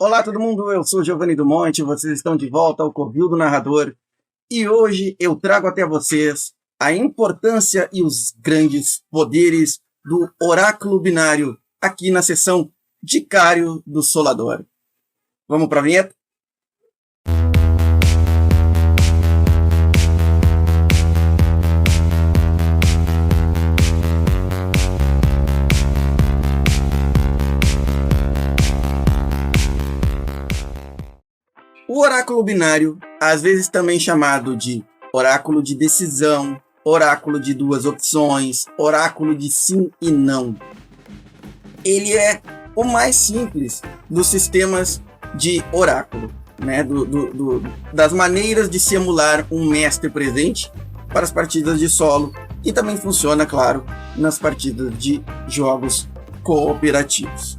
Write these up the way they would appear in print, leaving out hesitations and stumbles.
Olá todo mundo, eu sou Giovanni do Monte, vocês estão de volta ao Covil do Narrador e hoje eu trago até vocês a importância e os grandes poderes do Oráculo Binário aqui na sessão Dicário do Solador. Vamos para a vinheta? O oráculo binário, às vezes também chamado de oráculo de decisão, oráculo de duas opções, oráculo de sim e não. Ele é o mais simples dos sistemas de oráculo, né? Das maneiras de se emular um mestre presente para as partidas de solo e também funciona, claro, nas partidas de jogos cooperativos.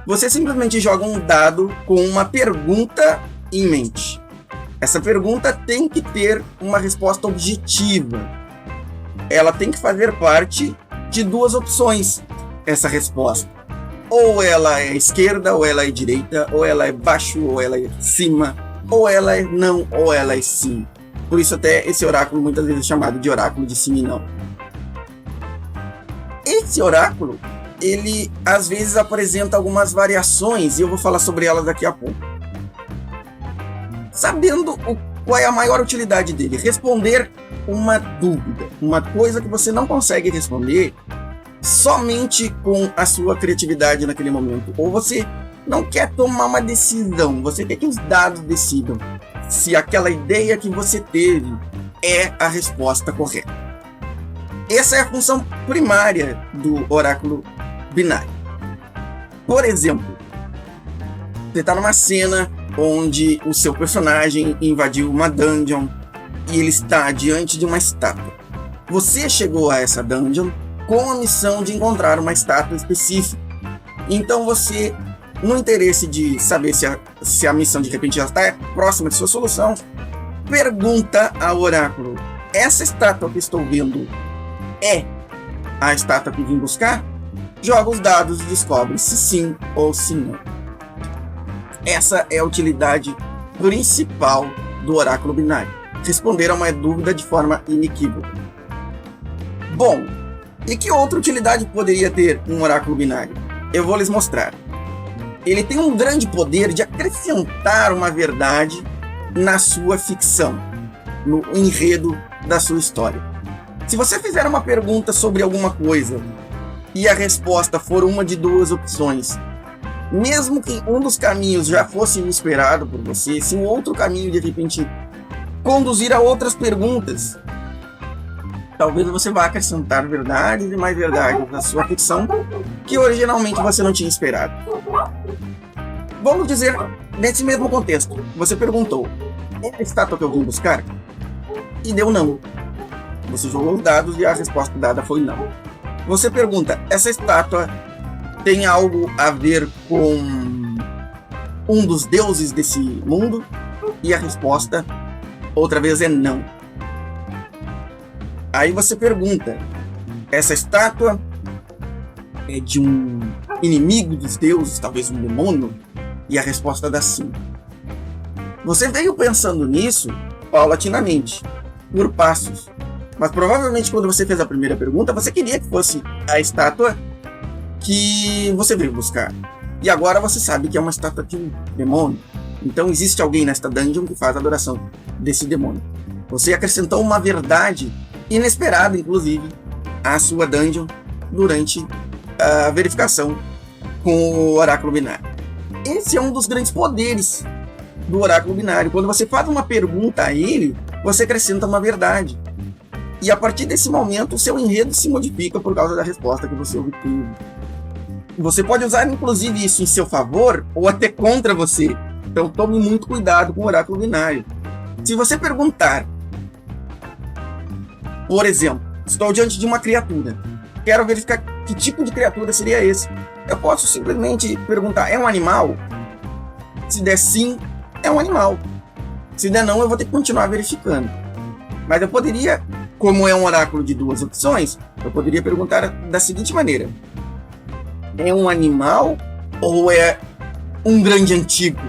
Você simplesmente joga um dado com uma pergunta em mente. Essa pergunta tem que ter uma resposta objetiva. Ela tem que fazer parte de duas opções, essa resposta. Ou ela é esquerda, ou ela é direita, ou ela é baixo, ou ela é cima, ou ela é não, ou ela é sim. Por isso até esse oráculo muitas vezes é chamado de oráculo de sim e não. Esse oráculo, ele às vezes apresenta algumas variações, e eu vou falar sobre elas daqui a pouco. Sabendo qual é a maior utilidade dele, responder uma dúvida, uma coisa que você não consegue responder somente com a sua criatividade naquele momento, ou você não quer tomar uma decisão, você quer que os dados decidam se aquela ideia que você teve é a resposta correta. Essa é a função primária do oráculo binário. Por exemplo, você está numa cena onde o seu personagem invadiu uma dungeon e ele está diante de uma estátua. Você chegou a essa dungeon com a missão de encontrar uma estátua específica. Então você, no interesse de saber se a missão de repente já está próxima de sua solução, pergunta ao oráculo: essa estátua que estou vendo é a estátua que vim buscar? Joga os dados e descobre se sim ou se não. Essa é a utilidade principal do oráculo binário. Responder a uma dúvida de forma inequívoca. Bom, e que outra utilidade poderia ter um oráculo binário? Eu vou lhes mostrar. Ele tem um grande poder de acrescentar uma verdade na sua ficção, no enredo da sua história. Se você fizer uma pergunta sobre alguma coisa e a resposta for uma de duas opções, mesmo que um dos caminhos já fosse inesperado por você, se o outro caminho de repente conduzir a outras perguntas, talvez você vá acrescentar verdades e mais verdades na sua ficção que originalmente você não tinha esperado. Vamos dizer, nesse mesmo contexto, você perguntou: é a estátua que eu vim buscar? E deu não. Você jogou os dados e a resposta dada foi não. Você pergunta: essa estátua tem algo a ver com um dos deuses desse mundo? E a resposta, outra vez, é não. Aí você pergunta: essa estátua é de um inimigo dos deuses, talvez um demônio? E a resposta dá sim. Você veio pensando nisso paulatinamente, por passos. Mas provavelmente quando você fez a primeira pergunta, você queria que fosse a estátua que você veio buscar. E agora você sabe que é uma estátua de um demônio. Então existe alguém nesta dungeon que faz a adoração desse demônio. Você acrescentou uma verdade inesperada, inclusive, à sua dungeon durante a verificação com o oráculo binário. Esse é um dos grandes poderes do oráculo binário. Quando você faz uma pergunta a ele, você acrescenta uma verdade. E a partir desse momento, o seu enredo se modifica por causa da resposta que você obteve. Você pode usar, inclusive, isso em seu favor ou até contra você. Então, tome muito cuidado com o oráculo binário. Se você perguntar, por exemplo, estou diante de uma criatura, quero verificar que tipo de criatura seria esse. Eu posso simplesmente perguntar: é um animal? Se der sim, é um animal. Se der não, eu vou ter que continuar verificando. Mas eu poderia, como é um oráculo de duas opções, eu poderia perguntar da seguinte maneira: é um animal ou é um grande antigo.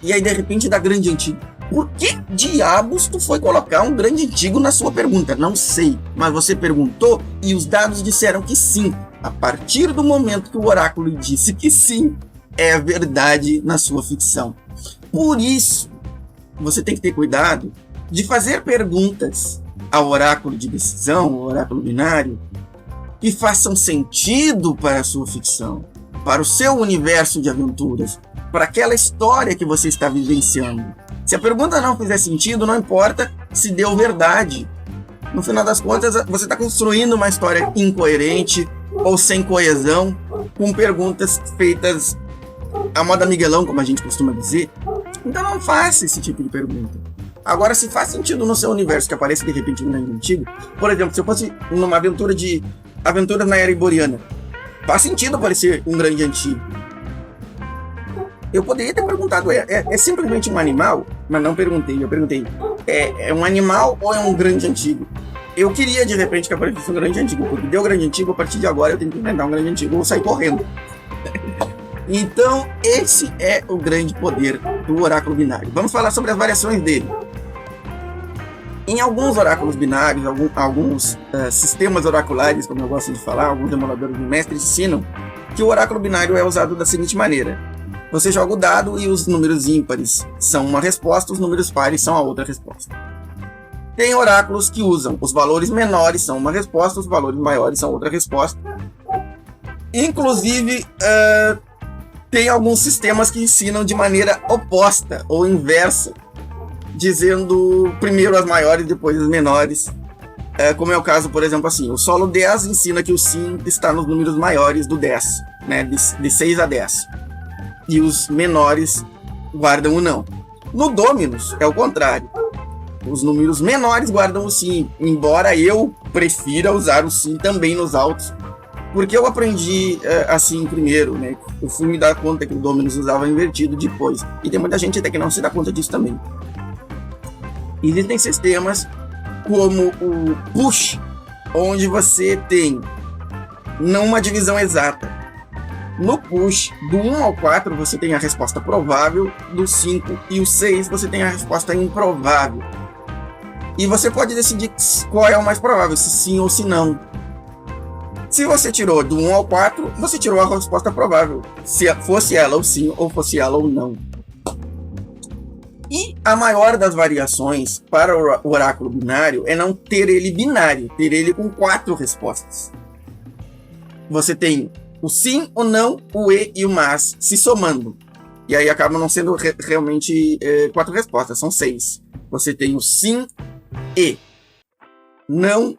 E aí, de repente, dá grande antigo. Por que diabos tu foi colocar um grande antigo na sua pergunta? Não sei, mas você perguntou e os dados disseram que sim. A partir do momento que o oráculo disse que sim, é verdade na sua ficção. Por isso, você tem que ter cuidado de fazer perguntas ao oráculo de decisão, ao oráculo binário, que façam sentido para a sua ficção, para o seu universo de aventuras, para aquela história que você está vivenciando. Se a pergunta não fizer sentido, não importa se deu verdade. No final das contas, você está construindo uma história incoerente ou sem coesão, com perguntas feitas à moda Miguelão, como a gente costuma dizer. Então não faça esse tipo de pergunta. Agora, se faz sentido no seu universo que apareça de repente um grande antigo, por exemplo, se eu fosse numa aventura de aventuras na Era Iboriana, faz sentido aparecer um grande antigo. Eu poderia ter perguntado, é simplesmente um animal? Mas não perguntei, eu perguntei, é um animal ou é um grande antigo? Eu queria, de repente, que aparecesse um grande antigo, porque deu grande antigo, a partir de agora eu tenho que inventar um grande antigo ou sair correndo. Então, esse é o grande poder do oráculo binário. Vamos falar sobre as variações dele. Em alguns oráculos binários, alguns sistemas oraculares, como eu gosto de falar, alguns emuladores de mestres ensinam que o oráculo binário é usado da seguinte maneira. Você joga o dado e os números ímpares são uma resposta, os números pares são a outra resposta. Tem oráculos que usam os valores menores são uma resposta, os valores maiores são outra resposta. Inclusive, tem alguns sistemas que ensinam de maneira oposta ou inversa, dizendo primeiro as maiores, depois as menores. Como é o caso, por exemplo, assim, o solo 10 ensina que o sim está nos números maiores do 10, né, de 6 a 10. E os menores guardam o não. No Dominus é o contrário. Os números menores guardam o sim, embora eu prefira usar o sim também nos altos, porque eu aprendi assim primeiro, né? Eu fui me dar conta que o Dominus usava invertido depois. E tem muita gente até que não se dá conta disso também. Existem sistemas como o Push, onde você tem não uma divisão exata. No Push, do 1 ao 4 você tem a resposta provável, do 5 e o 6 você tem a resposta improvável. E você pode decidir qual é o mais provável, se sim ou se não. Se você tirou do 1 ao 4, você tirou a resposta provável, se fosse ela o sim ou fosse ela ou não. E a maior das variações para o oráculo binário é não ter ele binário, ter ele com 4 respostas. Você tem o sim, o não, o e e o mas se somando. E aí acabam não sendo realmente 4 respostas, são 6. Você tem o sim e não,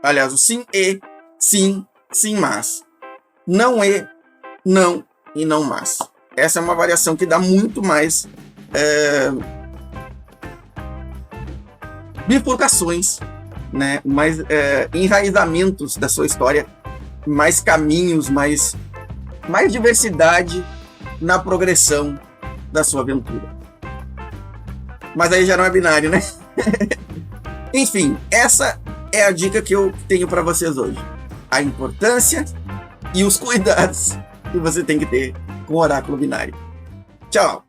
aliás, o sim e, sim, sim, mas. Não e, não e não mas. Essa é uma variação que dá muito mais bifurcações, né? Mais enraizamentos da sua história, mais caminhos, mais diversidade na progressão da sua aventura. Mas aí já não é binário, né? Enfim, essa é a dica que eu tenho para vocês hoje. A importância e os cuidados que você tem que ter com o oráculo binário. Tchau!